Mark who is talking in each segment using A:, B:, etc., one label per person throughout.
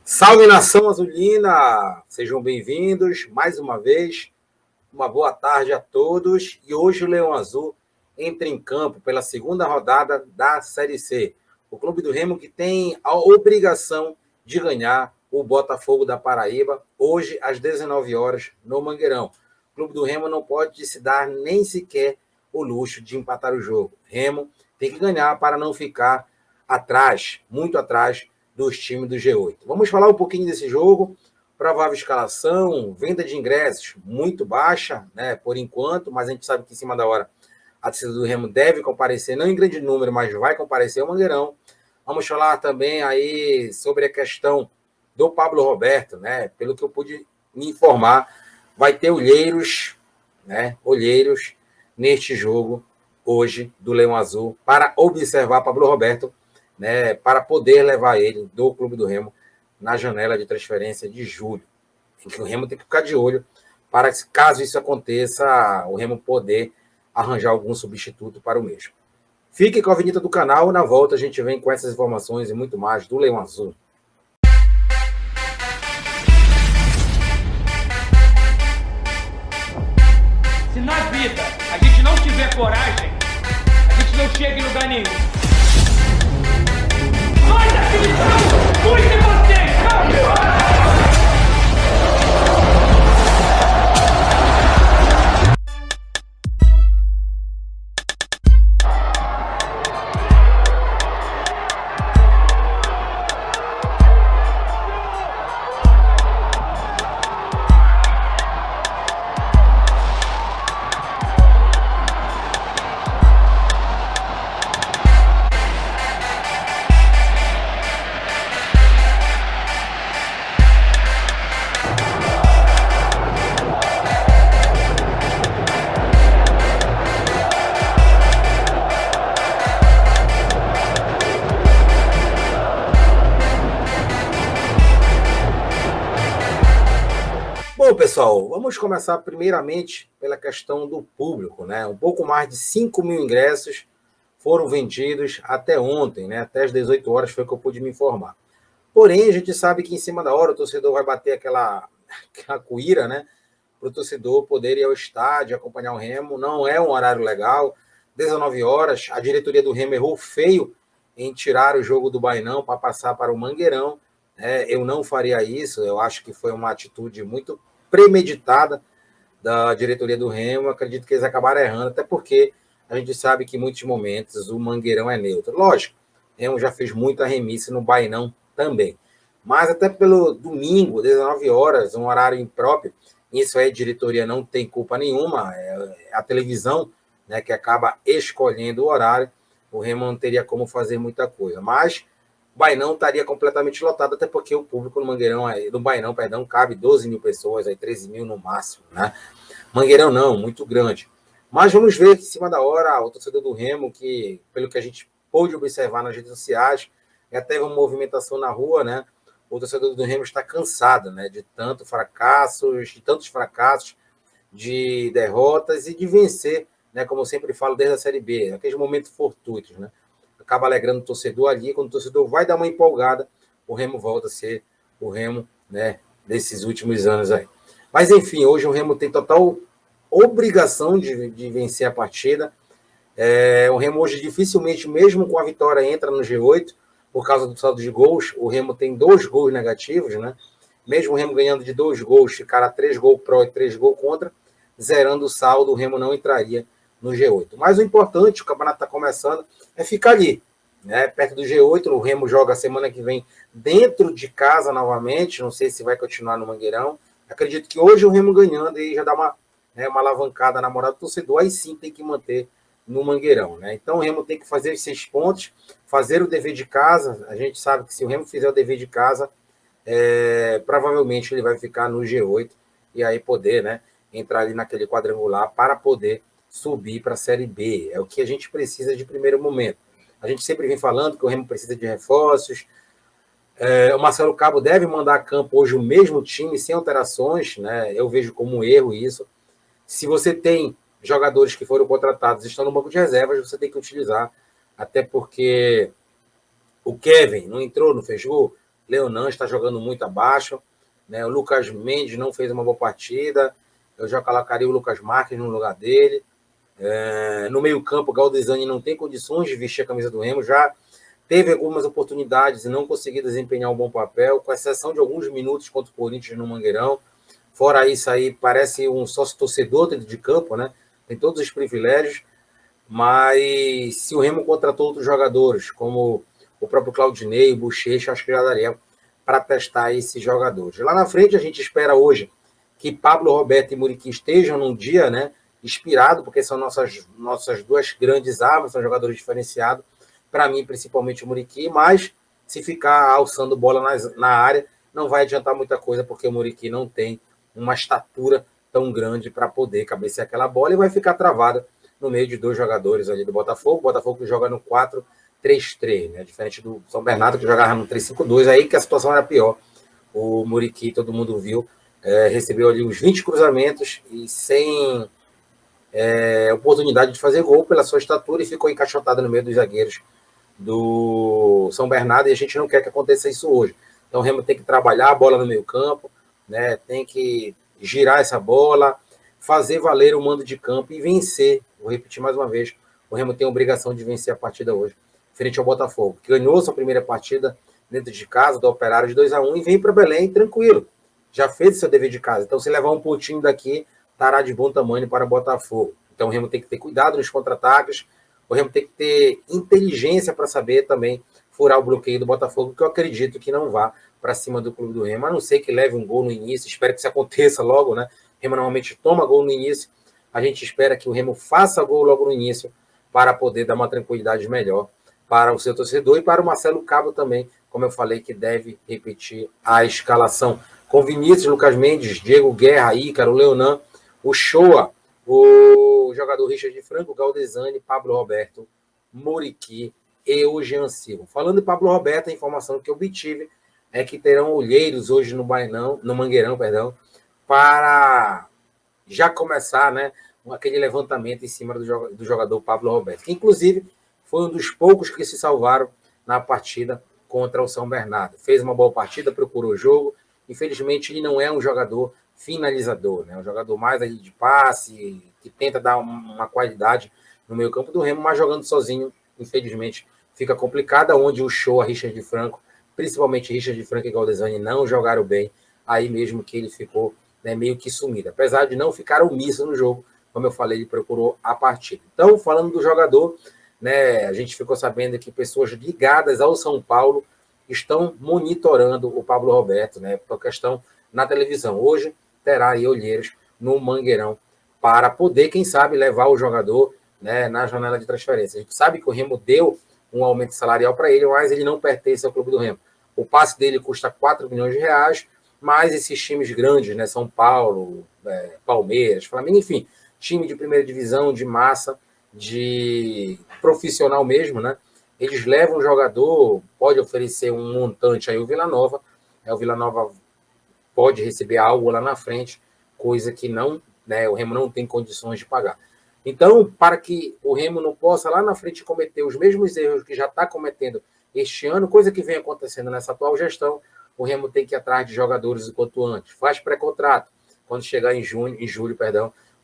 A: Salve, nação azulina! Sejam bem-vindos mais uma vez. Uma boa tarde a todos. E hoje o Leão Azul entra em campo pela segunda rodada da Série C. O Clube do Remo que tem a obrigação de ganhar o Botafogo da Paraíba, hoje às 19 horas no Mangueirão. O Clube do Remo não pode se dar nem sequer o luxo de empatar o jogo. Remo tem que ganhar para não ficar atrás, muito atrás, dos times do G8. Vamos falar um pouquinho desse jogo, provável escalação, venda de ingressos muito baixa, né, por enquanto, mas a gente sabe que em cima da hora a torcida do Remo deve comparecer, não em grande número, mas vai comparecer ao Mangueirão. Vamos falar também aí sobre a questão do Pablo Roberto, né, pelo que eu pude me informar, vai ter olheiros neste jogo hoje do Leão Azul para observar Pablo Roberto, né, para poder levar ele do Clube do Remo na janela de transferência de julho. O Remo tem que ficar de olho para, caso isso aconteça, o Remo poder arranjar algum substituto para o mesmo. Fique com a vinheta do canal, na volta a gente vem com essas informações e muito mais do Leão Azul.
B: Se na vida a gente não tiver coragem, a gente não chega em lugar nenhum. Olha a visão! Cuide vocês, campeões!
A: Bom, pessoal, vamos começar primeiramente pela questão do público, né? Um pouco mais de 5 mil ingressos foram vendidos até ontem, né? Até as 18 horas foi que eu pude me informar. Porém, a gente sabe que em cima da hora o torcedor vai bater aquela cuíra, né? Para o torcedor poder ir ao estádio, acompanhar o Remo. Não é um horário legal. 19 horas, a diretoria do Remo errou feio em tirar o jogo do Bainão para passar para o Mangueirão. Eu não faria isso, eu acho que foi uma atitude muito premeditada da diretoria do Remo. Acredito que eles acabaram errando, até porque a gente sabe que em muitos momentos o Mangueirão é neutro. Lógico, o Remo já fez muita remissa no Bainão também. Mas até pelo domingo, 19 horas, um horário impróprio, isso aí a diretoria não tem culpa nenhuma, é a televisão, né, que acaba escolhendo o horário. O Remo não teria como fazer muita coisa, mas o Bainão estaria completamente lotado, até porque o público no Mangueirão, no Bainão, cabe 12 mil pessoas, aí 13 mil no máximo, né? Mangueirão não, muito grande. Mas vamos ver que em cima da hora, o torcedor do Remo, que pelo que a gente pôde observar nas redes sociais, até teve uma movimentação na rua, né? O torcedor do Remo está cansado, né? De tantos fracassos, de derrotas e de vencer, né? Como eu sempre falo, desde a Série B, aqueles momentos fortuitos, né? Acaba alegrando o torcedor ali. Quando o torcedor vai dar uma empolgada, o Remo volta a ser o Remo, né, desses últimos anos aí. Mas, enfim, hoje o Remo tem total obrigação de vencer a partida. O Remo hoje dificilmente, mesmo com a vitória, entra no G8, por causa do saldo de gols. O Remo tem 2 gols negativos, né? Mesmo o Remo ganhando de 2 gols, ficar a 3 gols pró e 3 gols contra, zerando o saldo, o Remo não entraria no G8. Mas o importante, o campeonato está começando, é ficar ali, né, perto do G8. O Remo joga a semana que vem dentro de casa novamente, não sei se vai continuar no Mangueirão. Acredito que hoje o Remo ganhando aí já dá uma alavancada na moral do torcedor, aí sim tem que manter no Mangueirão, né? Então o Remo tem que fazer os 6 pontos, fazer o dever de casa. A gente sabe que se o Remo fizer o dever de casa, provavelmente ele vai ficar no G8 e aí poder, né, entrar ali naquele quadrangular para poder subir para a Série B. É o que a gente precisa de primeiro momento. A gente sempre vem falando que o Remo precisa de reforços. O Marcelo Cabo deve mandar a campo hoje o mesmo time, sem alterações, né? Eu vejo como um erro isso. Se você tem jogadores que foram contratados e estão no banco de reservas, você tem que utilizar, até porque o Kevin não entrou, não fez gol, Leonan está jogando muito abaixo, né? O Lucas Mendes não fez uma boa partida. Eu já colocaria o Lucas Marques no lugar dele. No meio-campo, o Galdesani não tem condições de vestir a camisa do Remo, já teve algumas oportunidades e não conseguiu desempenhar um bom papel, com exceção de alguns minutos contra o Corinthians no Mangueirão. Fora isso aí, parece um sócio-torcedor dentro de campo, né? Tem todos os privilégios, mas se o Remo contratou outros jogadores, como o próprio Claudinei, o Bochecha, acho que já daria para testar esses jogadores. Lá na frente, a gente espera hoje que Pablo Roberto e Muriqui estejam num dia, né, inspirado, porque são nossas duas grandes armas, são jogadores diferenciados, para mim, principalmente o Muriqui, mas se ficar alçando bola na área, não vai adiantar muita coisa, porque o Muriqui não tem uma estatura tão grande para poder cabecear aquela bola e vai ficar travada no meio de dois jogadores ali do Botafogo. O Botafogo que joga no 4-3-3, né? Diferente do São Bernardo, que jogava no 3-5-2, aí que a situação era pior. O Muriqui, todo mundo viu, recebeu ali uns 20 cruzamentos e sem oportunidade de fazer gol pela sua estatura e ficou encaixotado no meio dos zagueiros do São Bernardo, e a gente não quer que aconteça isso hoje. Então o Remo tem que trabalhar a bola no meio campo, né? Tem que girar essa bola, fazer valer o mando de campo e vencer. Vou repetir mais uma vez, o Remo tem a obrigação de vencer a partida hoje, frente ao Botafogo, que ganhou sua primeira partida dentro de casa, do Operário de 2-1, e vem para Belém tranquilo. Já fez seu dever de casa. Então, se levar um pontinho daqui, estará de bom tamanho para o Botafogo. Então, o Remo tem que ter cuidado nos contra-ataques, o Remo tem que ter inteligência para saber também furar o bloqueio do Botafogo, que eu acredito que não vá para cima do clube do Remo, a não ser que leve um gol no início. Espero que isso aconteça logo, né? O Remo normalmente toma gol no início, a gente espera que o Remo faça gol logo no início para poder dar uma tranquilidade melhor para o seu torcedor e para o Marcelo Cabo também, como eu falei, que deve repetir a escalação. Com Vinícius, Lucas Mendes, Diego Guerra, Ícaro, Leonan, o Shoa, o jogador Richard Franco, Galdesani, Pablo Roberto, Muriqui e o Jean Silva. Falando de Pablo Roberto, a informação que eu obtive é que terão olheiros hoje no Mangueirão, para já começar, né, aquele levantamento em cima do jogador Pablo Roberto, que inclusive foi um dos poucos que se salvaram na partida contra o São Bernardo. Fez uma boa partida, procurou o jogo. Infelizmente, ele não é um jogador finalizador, né? Um jogador mais aí de passe, que tenta dar uma qualidade no meio campo do Remo, mas jogando sozinho, infelizmente, fica complicado, onde o Show, a Richard Franco, principalmente Richard Franco e Galdesani, não jogaram bem, aí mesmo que ele ficou, né, meio que sumido. Apesar de não ficar omisso no jogo, como eu falei, ele procurou a partida. Então, falando do jogador, né, a gente ficou sabendo que pessoas ligadas ao São Paulo estão monitorando o Pablo Roberto, né, por questão na televisão. Hoje terá aí olheiros no Mangueirão para poder, quem sabe, levar o jogador, né, na janela de transferência. A gente sabe que o Remo deu um aumento salarial para ele, mas ele não pertence ao clube do Remo. O passe dele custa 4 milhões de reais, mas esses times grandes, né, São Paulo, Palmeiras, Flamengo, enfim, time de primeira divisão, de massa, de profissional mesmo, né? Eles levam um jogador, pode oferecer um montante aí o Vila Nova pode receber algo lá na frente, coisa que não, né, o Remo não tem condições de pagar. Então, para que o Remo não possa lá na frente cometer os mesmos erros que já está cometendo este ano, coisa que vem acontecendo nessa atual gestão, o Remo tem que ir atrás de jogadores o quanto antes. Faz pré-contrato. Quando chegar em julho,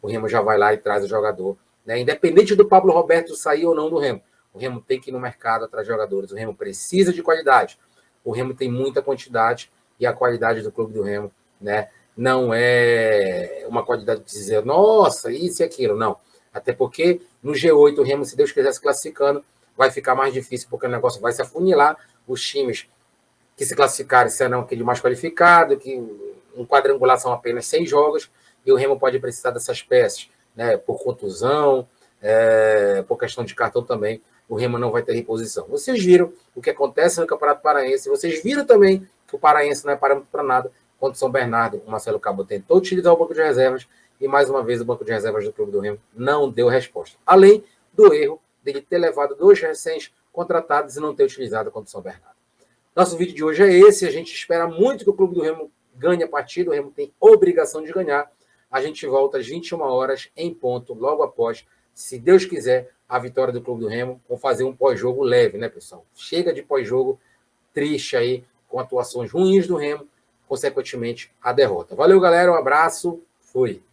A: o Remo já vai lá e traz o jogador, né? Independente do Pablo Roberto sair ou não do Remo, o Remo tem que ir no mercado atrás de jogadores. O Remo precisa de qualidade. O Remo tem muita quantidade e a qualidade do clube do Remo, né, não é uma qualidade de dizer, nossa, isso e aquilo. Não. Até porque no G8 o Remo, se Deus quiser se classificando, vai ficar mais difícil, porque o negócio vai se afunilar. Os times que se classificarem serão aquele mais qualificado, que um quadrangular são apenas 6 jogos, e o Remo pode precisar dessas peças, né, por contusão, por questão de cartão também. O Remo não vai ter reposição. Vocês viram o que acontece no Campeonato Paraense, vocês viram também que o Paraense não é parâmetro para nada. Contra o São Bernardo, o Marcelo Cabo tentou utilizar o banco de reservas e, mais uma vez, o banco de reservas do clube do Remo não deu resposta. Além do erro dele ter levado 2 recém-contratados e não ter utilizado contra o São Bernardo. Nosso vídeo de hoje é esse. A gente espera muito que o clube do Remo ganhe a partida. O Remo tem obrigação de ganhar. A gente volta às 21 horas em ponto, logo após, se Deus quiser, a vitória do clube do Remo. Vamos fazer um pós-jogo leve, né, pessoal? Chega de pós-jogo triste aí, com atuações ruins do Remo, consequentemente a derrota. Valeu, galera, um abraço, fui.